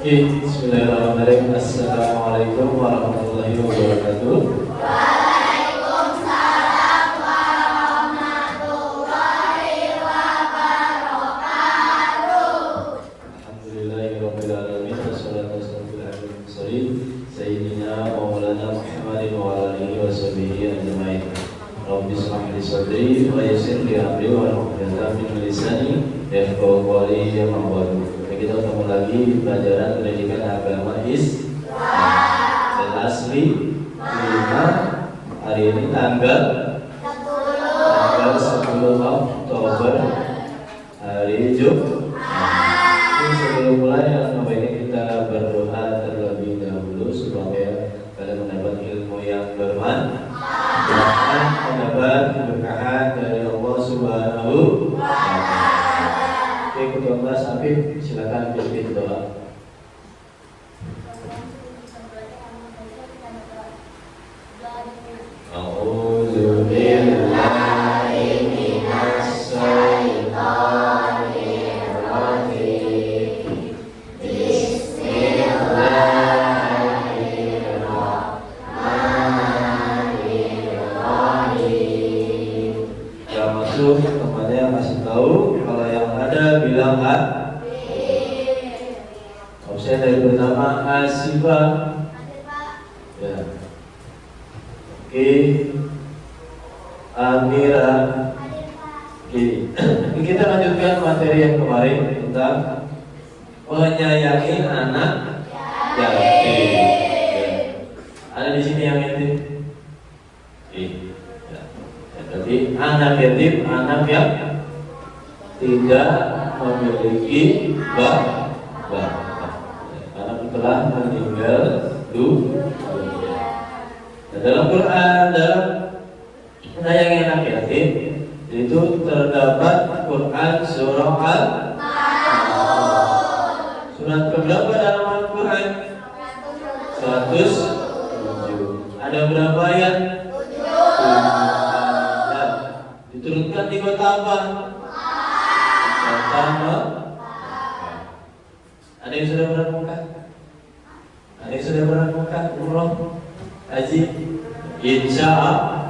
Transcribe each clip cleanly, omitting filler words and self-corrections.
Bismillahirrahmanirrahim. Assalamualaikum warahmatullahi wabarakatuh. Waalaikumsalam warahmatullahi wabarakatuh. Alhamdulillahirabbil alamin wassalatu wassalamu ala mursalin sayyidina wa maulana Muhammadin wa alihi washabihi ajmain. Rabbi shrah li sadri wa yassir li amri wa hlul min lisani yafqahu qawli ya ma'bud. Kita ketemu lagi di pelajaran pendidikan agama dan asli 5 hari ini tanggal 10 Oktober hari Jumat. Ini sebelum mulai alangkah baiknya kita berdoa terlebih dahulu supaya kalian mendapat ilmu yang bermanfaat, mendapat keberkahan dari Allah Subhanahu wa Ta'ala. Oke, Ketua Kelas Afif, silakan pimpin doa. A'udzu billahi minasy syaithanir rajim. Bismillahirrahmanirrahim. Yang masuk temannya kasih tahu, kalau yang ada bilang absen dari pertama Asifa. Ya. Oke. Amira. Oke. Kita lanjutkan materi yang kemarin tentang menyayangi anak yatim. Ya. Ada di sini yang yatim? Oke. Ya. Berarti anak yatim, anak yang tidak memiliki bapak karena telah meninggal dunia. Nah, dalam Quran, dalam menyayangi anak yatim itu terdapat Quran surah Al-Maun. Surat keberapa dalam Al-Quran? 107. Ada berapa ayat? 7. Diturunkan di kota apa? Pertama. Ada yang sudah pernah Mekah? Ada yang sudah pernah Mekah? Umroh? Haji? Insya Allah.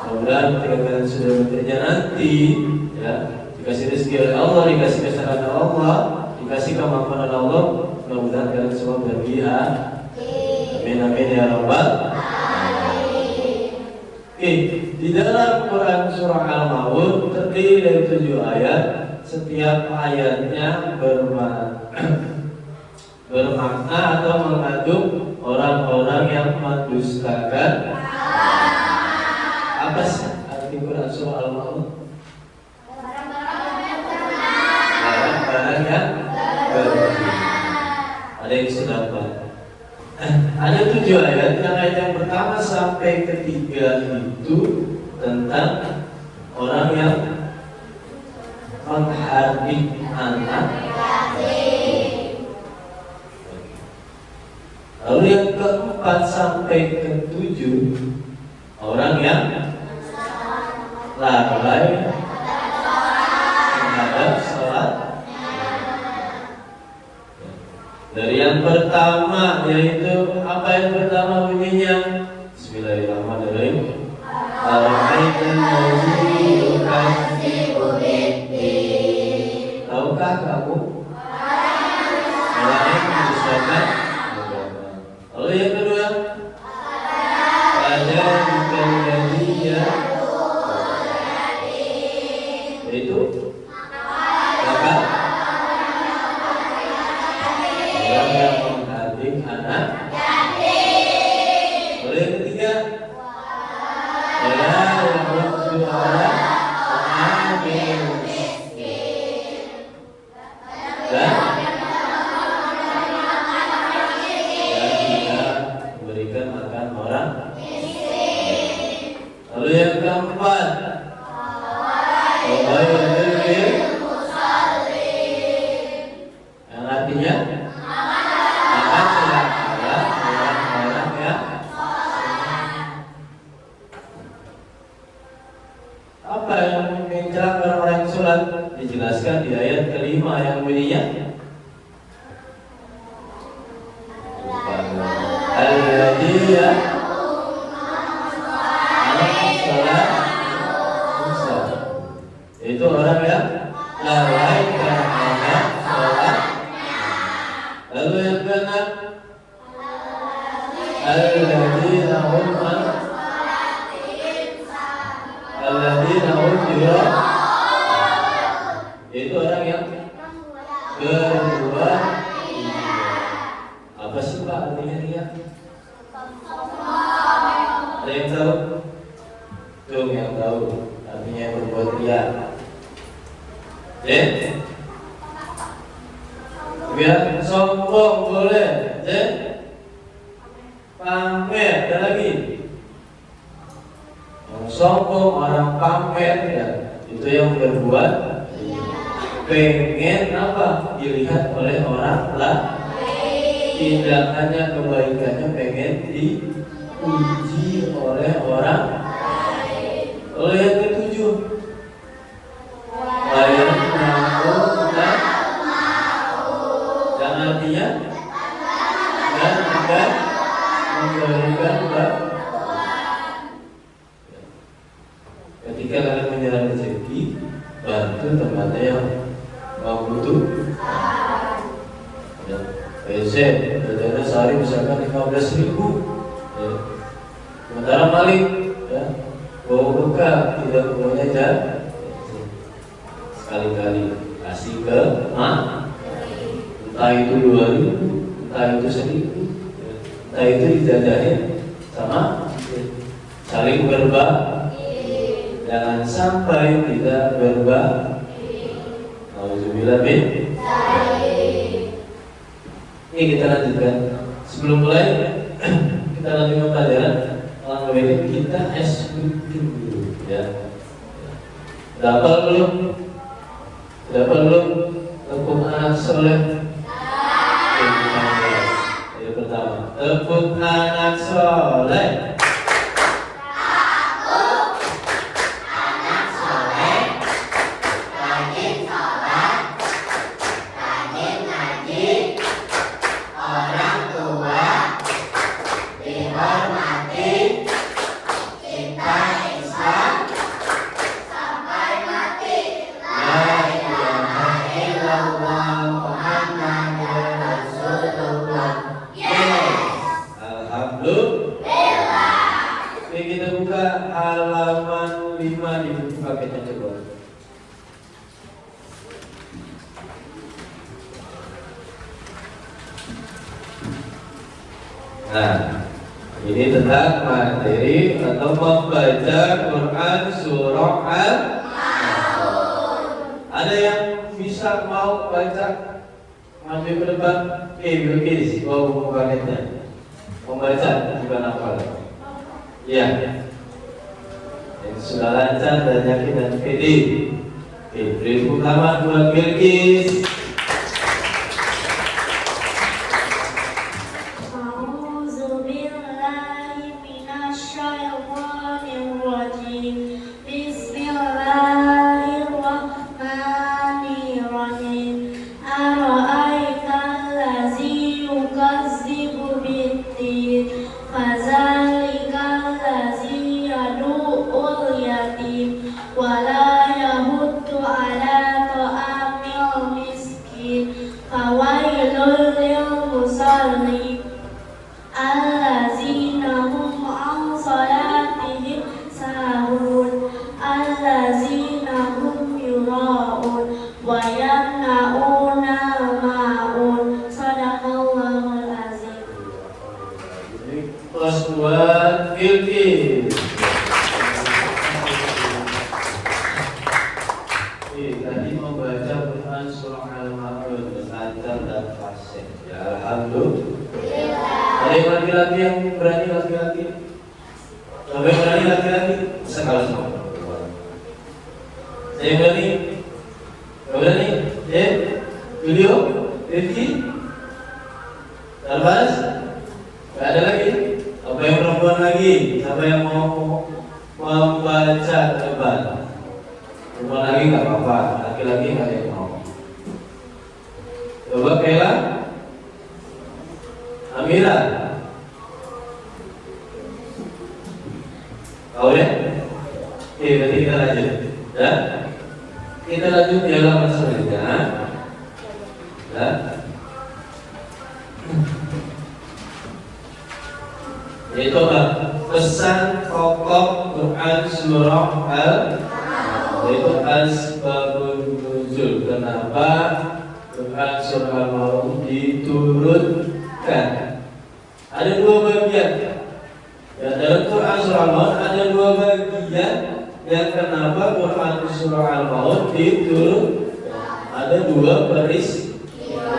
Mudah-mudahan ketika kalian sudah bekerja nanti, ya, dikasih rezeki oleh Allah, dikasih kesehatan Allah, dikasih kemampuan oleh Allah, mudah-mudahan kalian semua bahagia. Amin amin ya rabbal alamin. Oke, di dalam Quran surah Al-Maun terdiri dari 7 ayat. Setiap ayatnya bermakna atau mengandung orang-orang yang mendustakan. Apa sih arti Quran surah Al-Maun? Orang-orang yang berzina. Ada yang sudah apa? Ada 7 ayat. Yang ayat yang pertama sampai ketiga itu tentang orang yang menghardik anak. Lalu yang keempat sampai ketujuh orang yang lalai terhadap sholat. Dari yang pertama yaitu apa yang pertama bunyinya? Bismillahirrahmanirrahim. Tahukah kamu orang yang mendustakan? Lalu yang kedua, pada bukan dia, yaitu apa? Orang yang menghardik anak. Lalu yang ketiga, orang yang berdoa amin dan tidak memberikan makan orang. Lalu yang keempat, yang artinya akan celaka orang-orang yang apa yang mencelakakan orang yang sholat? Dijelaskan di ayat kelima yang bunyinya ya sholat Musa. Itu orang yang lalai karena sholat. Lalu yang keenam, alladzina hum itu orang yang berbuat. Apa sih Pak artinya dia? Ada yang tahu? Tuh yang tahu artinya berbuat ria. Biar sombong boleh. Pamer ada lagi. Yang sombong orang pamer ya. Itu yang berbuat pengen apa? Dilihat oleh orang lain. Tidak hanya kebaikannya pengen dipuji oleh orang lain. Lalu yang ketujuh, yang artinya dan akan memberikan ketika kalian menyerah rezeki, bantu temannya yang membutuhkan. Dana sehari misalkan 15.000, ya. Sementara maling, ya, bawa bekal tidak punya jalan. Sekali-kali kasih ke entah itu 2.000, entah itu 1.000, ya. Entah itu dijajahin sama, ya. Saling berbagi. Jangan sampai tidak berbagi. Alhamdulillah bin. Ini kita lanjutkan. Sebelum mulai kita lanjutkan pelajaran. Alangkah baiknya kita SBQ dulu, ya. Dapat belum? Tepuk anak soleh. Yang pertama, tepuk anak soleh. Nah, ini tentang materi atau membaca Quran surah Al-Maun. Ada yang bisa mau baca maju ke depan? Bilqis, mau buka netnya, membaca bukan hafal. Iya. Yang sudah lancar dan yakin dan pede. Beri utama buat Bilqis. Buat Bilqis. Tadi membaca Quran surah Al-Maun lancar dan fasih. Ya, alhamdulillah. Ada yang laki-laki yang berani laki-laki? Sampai berani laki-laki? Sekali semua. Saya berani? Berani? Video? Rifki? Tarbas? Gak ada lagi? Apa yang perempuan lagi? Siapa yang mau membaca debat? Perempuan lagi nggak apa-apa, laki-laki nggak ada yang mau. Coba Kela, Amira, Tahu ya? Oke, berarti kita lanjut. Ya, kita lanjut di halaman selanjutnya. Ya. Yaitu apa? Pesan pokok Quran surah Al, yaitu asbabun nuzul. Kenapa Quran surah Al-Maun diturunkan? Ada dua bagian. Ya, dalam Quran surah Al-Maun ada dua bagian. Yang kenapa Quran surah Al-Maun diturunkan? Ada dua peristiwa.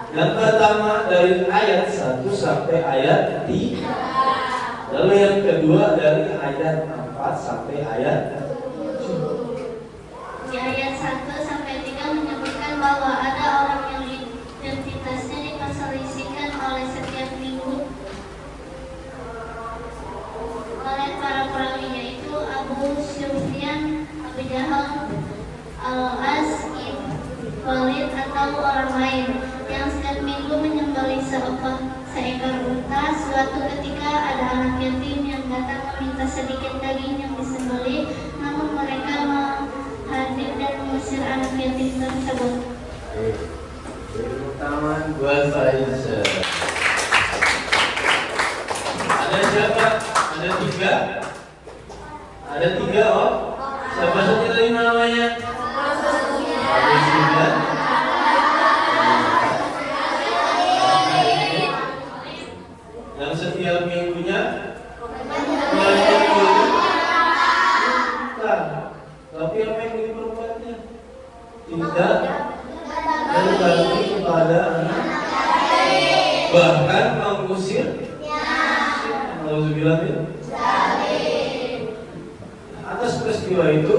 Yang pertama dari ayat 1 sampai ayat 3. Lalu yang kedua dari ayat 4 sampai ayat 7. Di ayat 1 sampai 3 menyebutkan bahwa ada orang yang identitasnya diperselisihkan oleh setiap minggu oleh para perawi, yaitu Abu Sufyan, Abu Jahal, Al-As, Walid atau orang lain yang setiap minggu menyembelih seekor unta. Suatu ketika ada anak yatim yang datang meminta sedikit daging yang disembelih, namun mereka menghadir dan mengusir anak yatim tersebut. Pertama buat Faiza. Ada siapa? Ada tiga. Ada tiga, oh. Siapa saja tadi namanya? Ada tiga. Yang setiap minggunya bukan. Tapi apa yang diperbuatnya? Tidak berbagi kepada anak, bahkan mengusir. Alhamdulillah. Atas peristiwa itu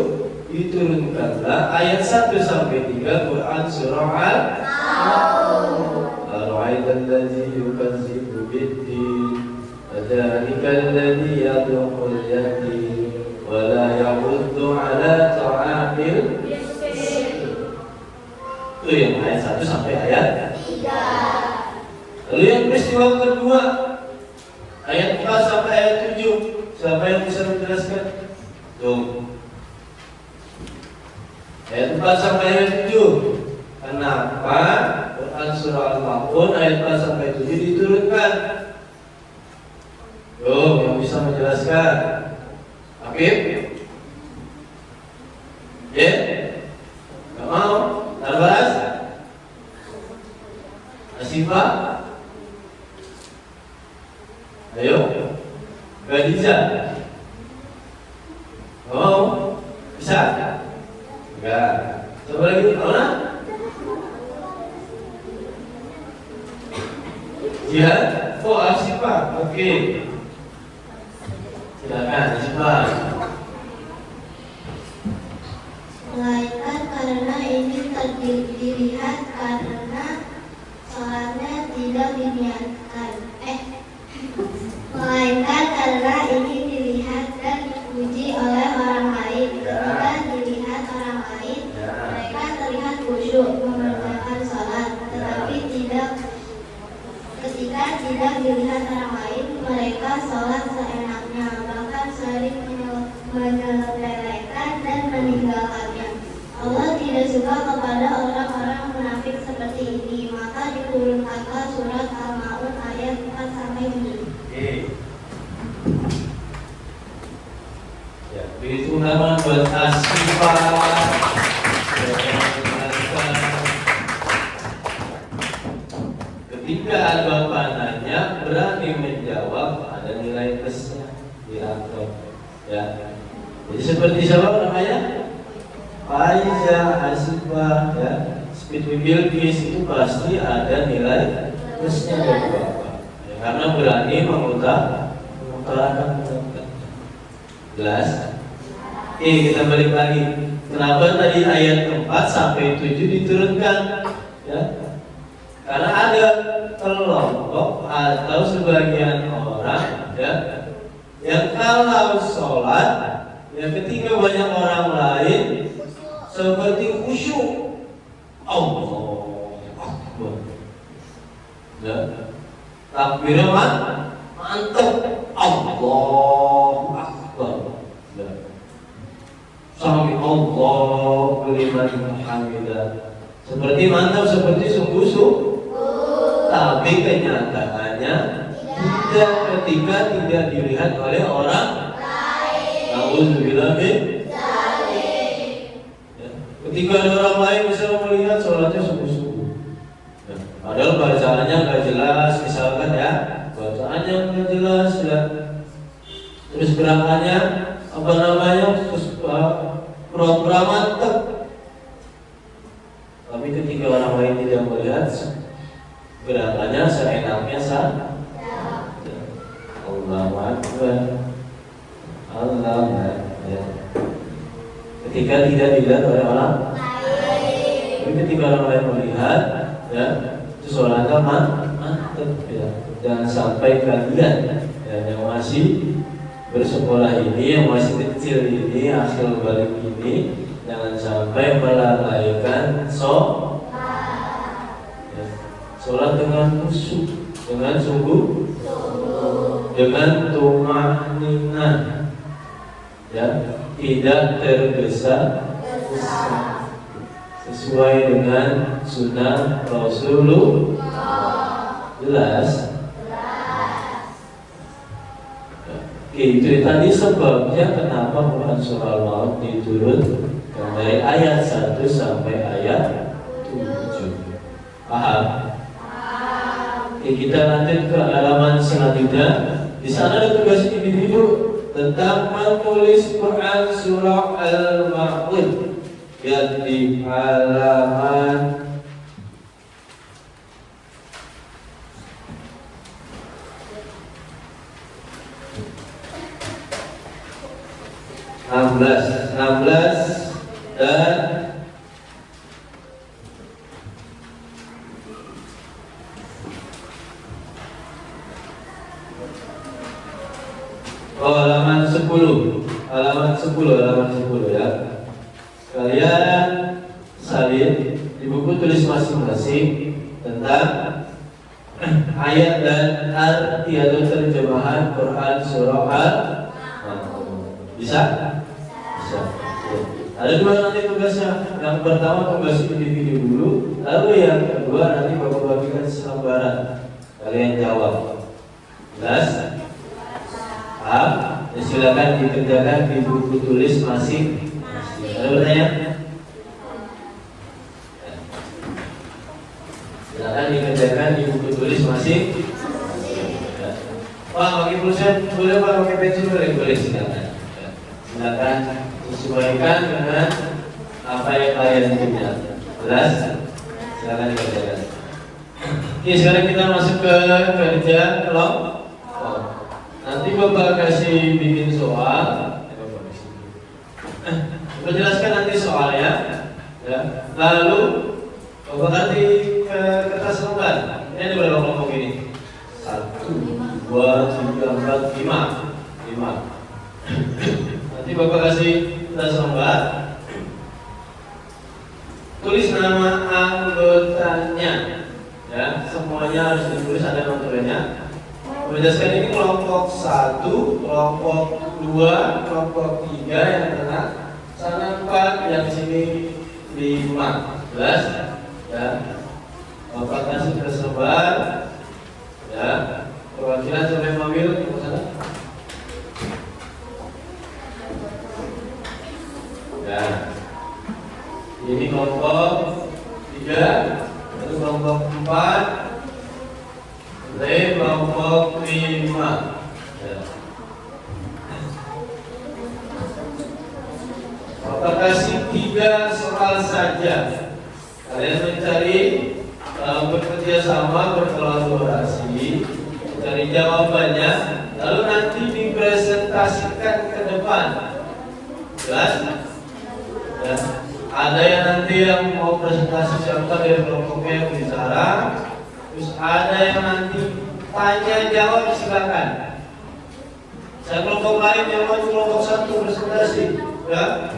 diturunkanlah ayat 1 sampai 3 Quran surah Al-Maun. Ar-ra'aital ladzi yukazzibu bid-din, fadzalikal ladzi yad'ul yatim wa la yahuddu 'ala ta'amil miskin. Itu yang ayat 1 sampai ayat 3. Lalu yang peristiwa kedua ayat 4 sampai ayat 7. Siapa yang bisa menjelaskan? Tuh. Ayat 4 sampai ayat 7. Kenapa Quran surah Al-Maun ayat 4 sampai 7 diturunkan? Tuh, yang bisa menjelaskan. Akib? Ya? Gak mau? Narbas? Asifah? Ayo, Khadija. Oh, bisa? Enggak. Coba lagi, Auna. Jihad? Oh, Asifah. Oke. Silakan, Asifah. Melainkan karena ini dilihat karena sholatnya tidak diniatkan. Melainkan karena ini dilihat dan dipuji oleh orang lain. Ketika dilihat orang lain, mereka terlihat khusyuk mengerjakan sholat. Tetapi ketika tidak dilihat orang lain, mereka sholat seenaknya, bahkan sering menyelewengkan dan meninggalkannya. Allah tidak suka kepada orang-orang munafik seperti ini. Maka diturunkanlah surat Al-Maun ayat 4 sampai 7. Ya, begitu nama buat Asifah. Ketika Bapak nanya, berani menjawab, ada nilai plusnya di laptop. Ya, jadi seperti siapa namanya? Faiza, Asifah, ya. Speed Bilqis itu pasti ada nilai plusnya dari Bapak. Ya, karena berani mengutarakan. Jelas? Oke, kita balik lagi. Kenapa tadi ayat 4 sampai 7 diturunkan? Ya. Karena ada kelompok atau sebagian orang, ya, yang kalau sholat, ya ketika banyak orang lain seperti khusyuk. Allahu Akbar. Ya. Takbirnya mantap. Allahu Akbar. Allahu liman hamidah. Seperti mantap, seperti sungguh-sungguh. Tapi kenyataannya tidak, ketika tidak dilihat oleh orang lain. Nauzubillah min dzalik. Ketika ada orang lain bisa melihat sholatnya sungguh-sungguh. Padahal bacaannya nggak jelas, misalkan ya, bacaannya nggak jelas ya. Terus gerakannya apa namanya, pura-pura mantap. Tapi ketika orang lain tidak melihat, gerakannya seenaknya saja. Allahu Akbar, Allahu Akbar. Ketika tidak dilihat oleh orang lain, tapi ketika orang lain melihat, ya, itu sholatnya mantap ya. Jangan sampai kalian ya, yang masih bersekolah ini, yang masih kecil ini, hasil balik ini, jangan sampai melalaikan sholat dengan khusyuk, dengan sungguh, dengan tumaninah, ya, tidak tergesa-gesa, sesuai dengan sunnah Rasulullah. Jelas? Itu tadi sebabnya kenapa Quran surah Al-Maun diturunkan dari ayat 1 sampai ayat 7. Paham? Oke, kita lanjut ke halaman selanjutnya. Di sana ada tugas individu tentang menulis Quran surah Al-Maun. Lihat di halaman 16 dan halaman 10 ya. Kalian salin di buku tulis masing-masing tentang ayat dan arti atau terjemahan Quran surah Al-Maun. Bisa? Bisa. Ada dua nanti tugasnya. Yang pertama tugas individu dulu, lalu yang kedua nanti Bapak bagikan selembaran. Kalian jawab. Jelas? Paham? Ya, silakan dikerjakan di buku tulis masing-masing. Ada pertanyaan? Silakan dikerjakan di buku tulis masing-masing. Pak, pakai pulpen boleh, Pak, pakai pensil boleh, silakan. Silakan sesuaikan dengan apa yang kalian punya. Jelas? Silakan dikerjakan. Oke, sekarang kita masuk ke kerja kelompok. Nanti Bapak kasih bikin soal. Bapak jelaskan nanti soalnya, ya. Lalu Bapak ganti ke kertas lembar. Ini ada berapa kelompok ini? 1, 2, 3, 4, 5. Nanti Bapak kasih kertas lembar. Tulis nama anggotanya, ya. Semuanya harus ditulis, ada nomornya. Menjelaskan ini kelompok 1, kelompok 2, kelompok 3 yang tengah, sana 4, yang sini 5. Jelas? Ya. Bapak kasih tersebar. Ya. Perwakilan sampai mobil ke sana. Ya. Ini kelompok 3, lalu kelompok 4. Kelompok 5. Ya. Bapak kasih 3 soal saja. Kalian mencari, bekerja sama, berkolaborasi, mencari jawabannya, lalu nanti dipresentasikan ke depan. Jelas? Ya. Ada yang nanti yang mau presentasi siapa dari kelompoknya yang bicara. Terus ada yang nanti tanya jawab, silakan. Saya kelompok lain yang mau kelompok 1 presentasi, ya.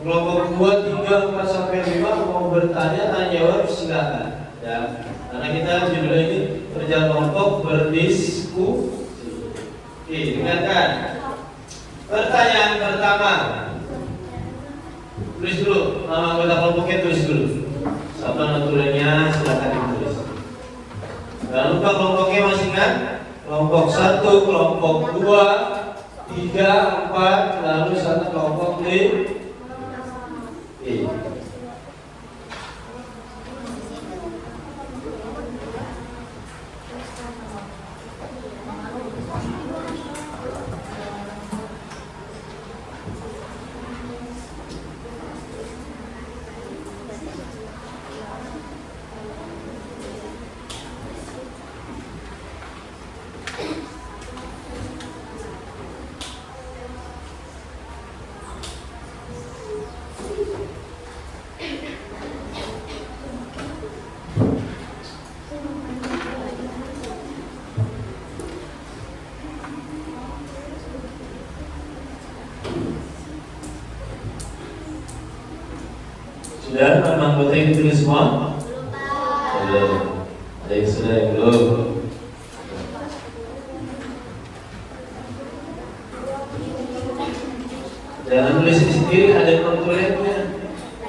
Kelompok 2, 3, 4 sampai 5 mau bertanya, tanya jawab, silakan. Ya. Karena kita judul ini kerja kelompok berdiskusi. Oke, dengarkan. Pertanyaan pertama. Tulis dulu, nama anggota kelompoknya tulis dulu. Satuan notulennya silakan ditulis. Jangan lupa kelompoknya masih kan? Kelompok 1, kelompok 2, 3, 4, lalu satu kelompok D. Sudah nama anggota yang ditulis semua? Belum. Ada yang sudah, yang belum. Jangan tulis sendiri, ada notulennya.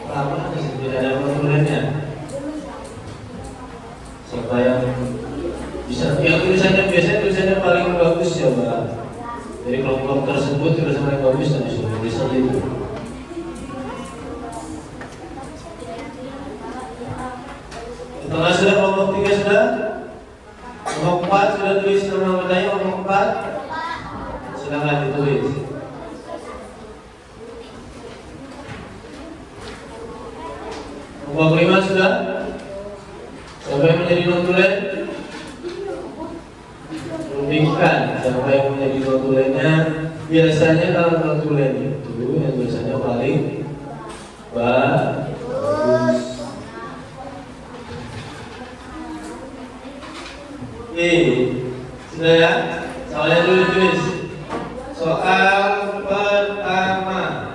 Lama tidak ada notulennya. Siapa yang bisa? Yang tulisannya biasanya tulisannya paling bagus ya, Mbak. Dari kelompok tersebut tulisan paling bagus dan disuruh tulis saja itu. Setelah sudah kelompok 3 sudah? Kelompok 4 sudah tulis nama anggotanya kelompok 4? Silakan ditulis. Kelompok 5 sudah? Siapa yang menjadi notulen? Rundingkan siapa yang menjadi notulennya. Biasanya kalau notulen itu yang biasanya paling bagus. Sudah ya? Soalnya dulu tulis. Soal pertama.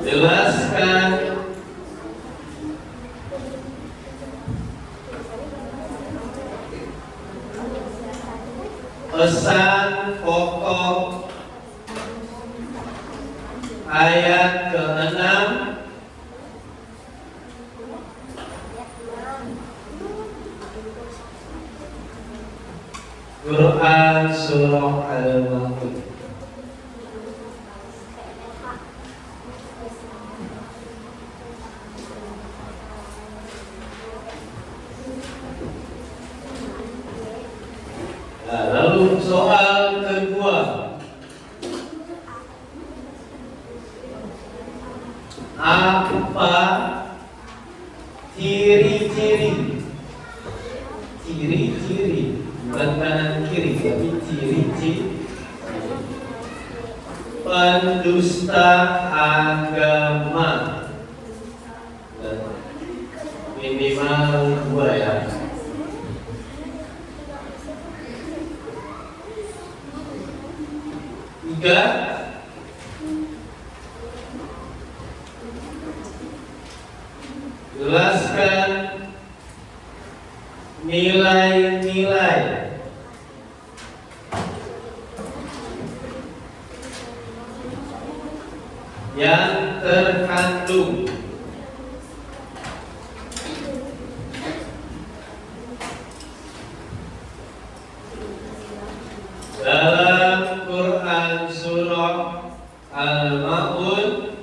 Jelaskan pesan pokok ayat ke-6 Quran Surah Al-Ma'un. Nah, lalu soal kedua. Apa ciri-ciri? Ciri-ciri, bukan kanan kiri, tapi ciri-ciri pendusta agama. Minimal 2 ya. Tiga, jelaskan nilai-nilai yang terkandung dalam Quran Surah Al-Ma'un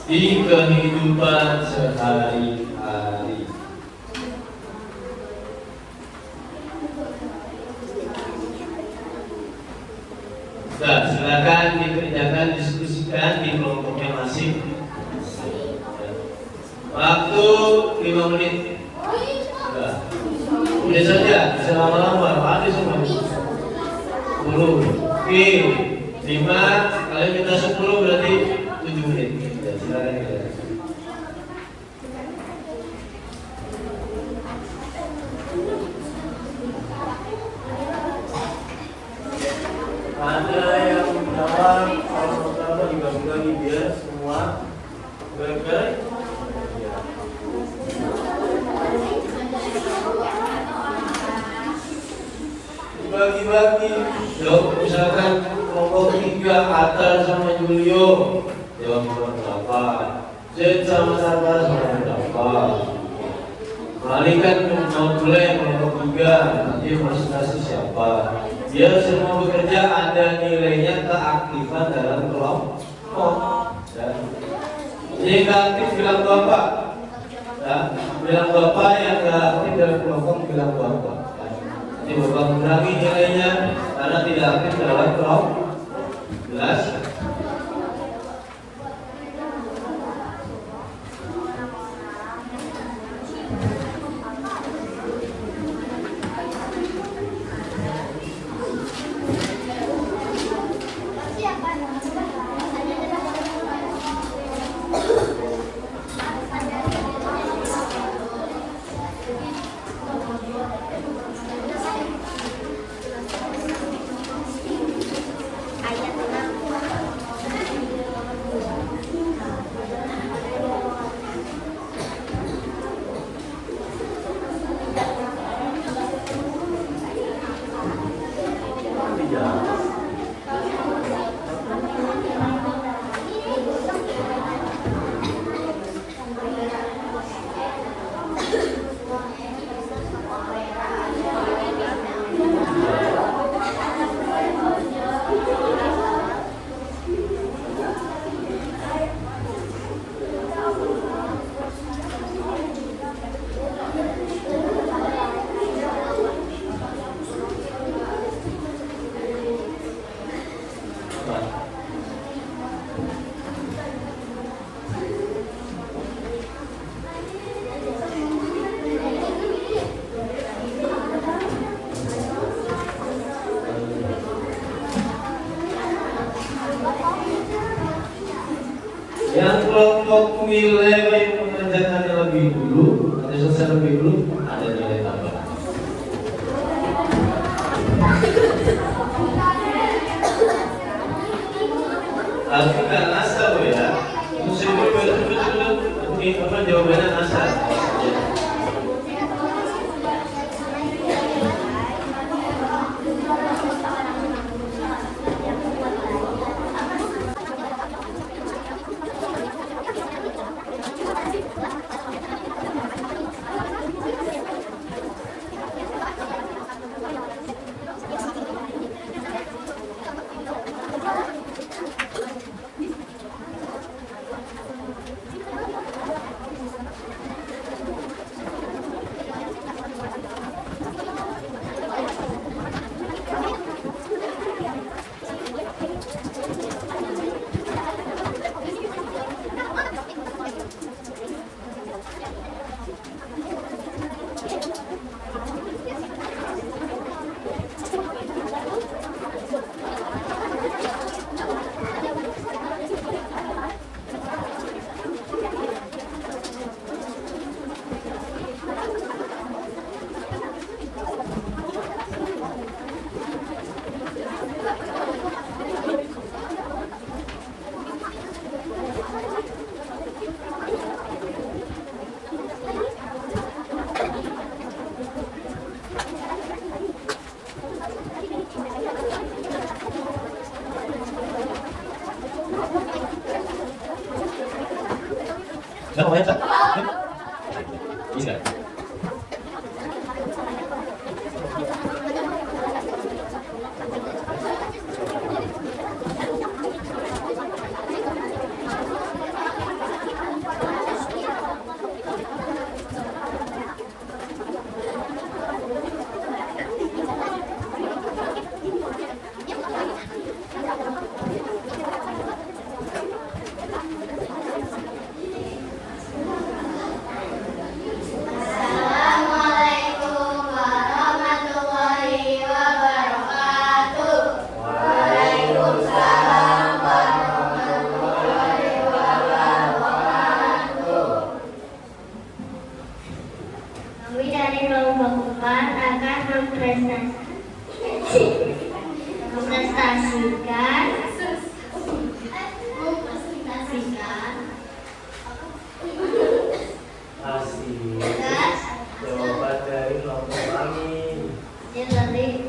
di kehidupan sehari-hari. Nah, silakan dikerjakan, diskusikan di kelompoknya masing. Waktu 5 menit. Sudah. Boleh saja, bisa lama-lama. Ada semua. 10. Oke. 5 kalian minta 10 berarti 7 menit. Ya, silakan dikerjakan. Ada yang jawab soal pertama dibagi-bagi biar semua berbeda. dibagi-bagi. Jawab misalkan kelompok 3 Atal sama Julio jawab berapa? Z sama Sarbar sama berapa? Malaikat memulai kelompok 3 nanti presentasi siapa? Dia semua bekerja ada nilainya keaktifan dalam kelompok. Jika aktif bilang bapak, bilang bapak yang gak aktif dalam kelompok bilang bapak. Jadi bapak mengurangi nilainya karena tidak aktif dalam kelompok. Jelas? Yang kelompok nilai mengerjakannya lebih dulu atau selesai lebih dulu ada nilai tambah. Tapi nggak ngasal ya. Mesti ini apa jawabannya ngasal. Jangan main tak? Bisa.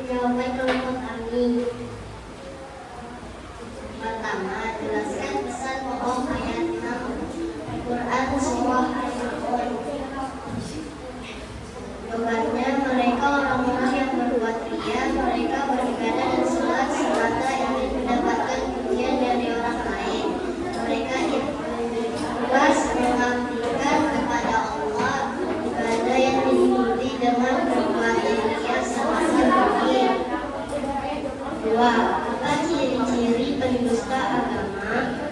Jawaban kelompok kedua, apa ciri-ciri pendusta agama?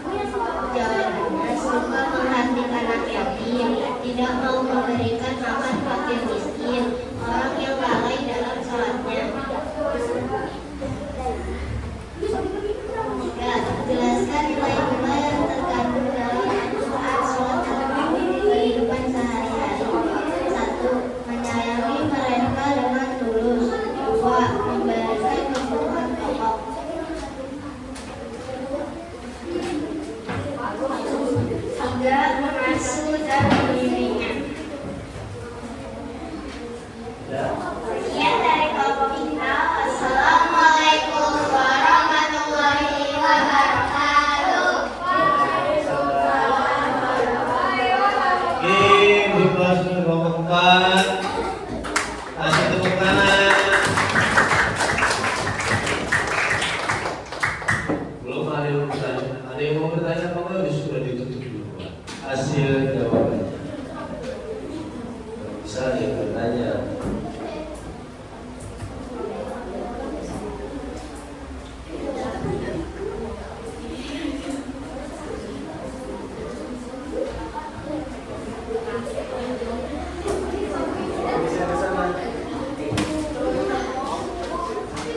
Jawabannya, suka menghardik anak yatim, tidak mau memberikan makan fakir miskin, orang yang lalai dalam sholatnya. Tiga, jelaskan nilai-nilai yang terkandung dalam Al-Quran sholat atau kehidupan sehari-hari. Satu, menyayangi mereka dengan tulus. Dua, memberikan kebutuhan pokok. Tiga, mengasuh dan mendidikan. Sekian dari kelompok kita. Assalamualaikum warahmatullahi wabarakatuh. Oke, untuk kelas kelompok 4, kasih tepuk tangan. Belum ada yang bertanya. Ada yang mau bertanya apa enggak? Sudah ditutup dulu hasil jawabannya. Bisa ada yang bertanya.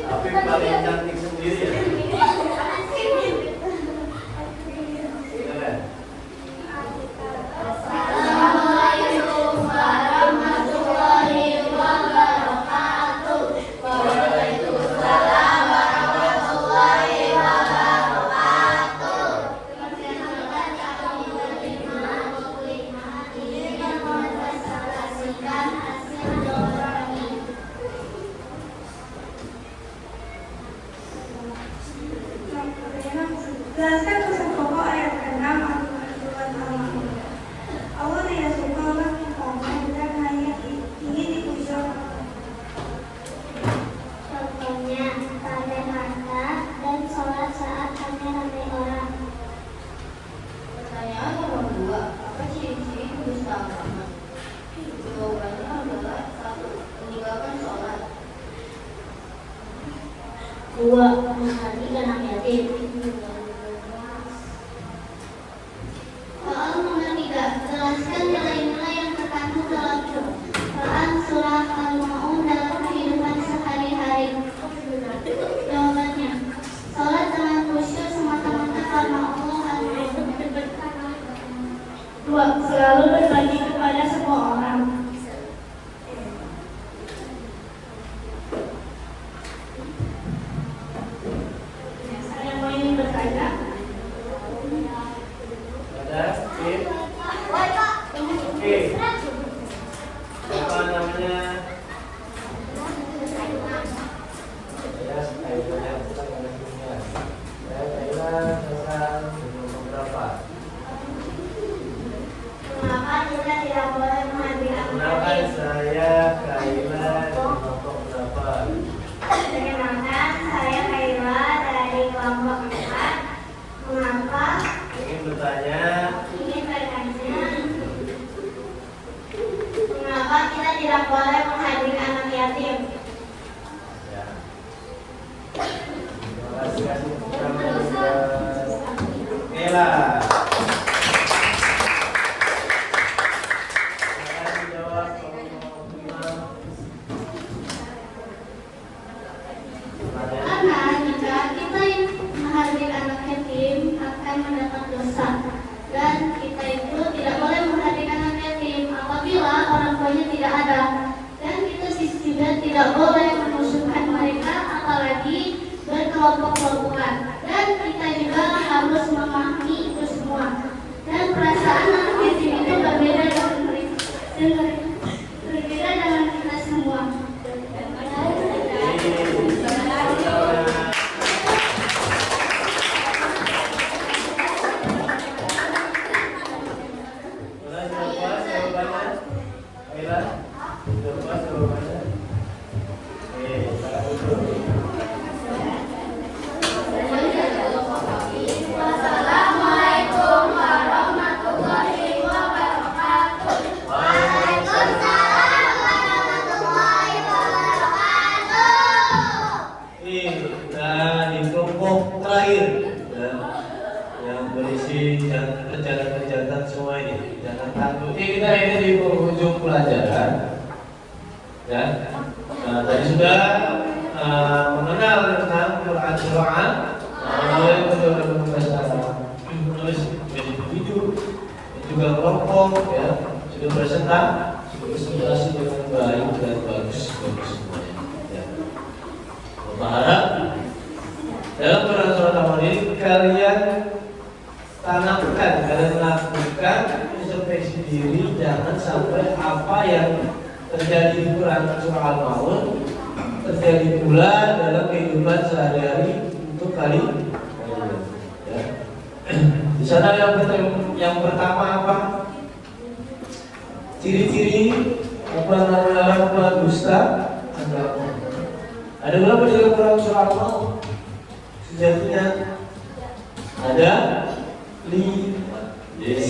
Tapi paling cantik sendiri ya. Silakan. Assalamualaikum warahmatullahi wabarakatuh. Waalaikumsalam warahmatullahi wabarakatuh. Perkenalkan kami menerima ini yang mempresentasikan hasil jawaban kami. Jelaskan pesan pokok ayat ke-6 Al-Quran Al-Ma'idah. Allah tidak suka orang yang pamer dan hanya ingin dipuji orang. Contohnya, pamer harta dan sholat saat rame-rame orang. Pertanyaan nomor 2, apa ciri-ciri pendusta agama? Jawabannya adalah 1, meninggalkan sholat. 2. Menghardik anak yatim. Soal nomor 3. Jelaskan nilai-nilai yang terkandung dalam Quran surah Al-Ma'un dalam kehidupan sehari-hari. Jawabannya, sholat dengan khusyuk semata-mata karena Allah Al-Quran. 2. Selalu berbagi kepada semua orang. Ada yang mau ingin bertanya? Ada? Oke. Apa namanya? Ya, saya punya pesan ada punya. Saya pesan beberapa. Mengapa kita tidak boleh mengambil Kenapa saya Kaila kelompok berapa? Perkenalkan, saya Kaila dari kelompok 4. Mengapa Ingin bertanya? ingin bertanya, mengapa kita tidak boleh menghadirkan anak yatim? Ya. Terima kasih kasih kepada Kaila. Silakan jawab kelompok 5. Karena jika kita menghadirkan anak yatim akan mendapat dosa, dan kita itu tidak boleh menghadirkan anak yatim apabila orang tuanya tidak ada, dan kita juga tidak boleh memusuhkan mereka apalagi berkelompok-kelompokan, dan kita juga harus memahami itu semua, dan perasaan anak yatim itu berbeda dengan mereka, berbeda dengan kita semua. Wassalamualaikum warahmatullahi wabarakatuh. Waalaikumsalam warahmatullahi wabarakatuh. Dari Ya. Nah, tadi sudah mengenal tentang Quran. Mulai menulis video, juga kelompok, ya, sudah presentasi dengan baik dan bagus semuanya. Ya. Berharap dalam Quran surat Al-Mulk ini kalian tanamkan, kalian lakukan introspeksi diri, jangan sampai apa yang terjadi di Quran surah Al-Mulk terjadi pula dalam kehidupan sehari-hari untuk kalian. Ya. Di sana yang pertama apa? Ciri-ciri apa dusta? Ada berapa di dalam Quran surah Al-Mulk? Sejatinya ada 5. Yes.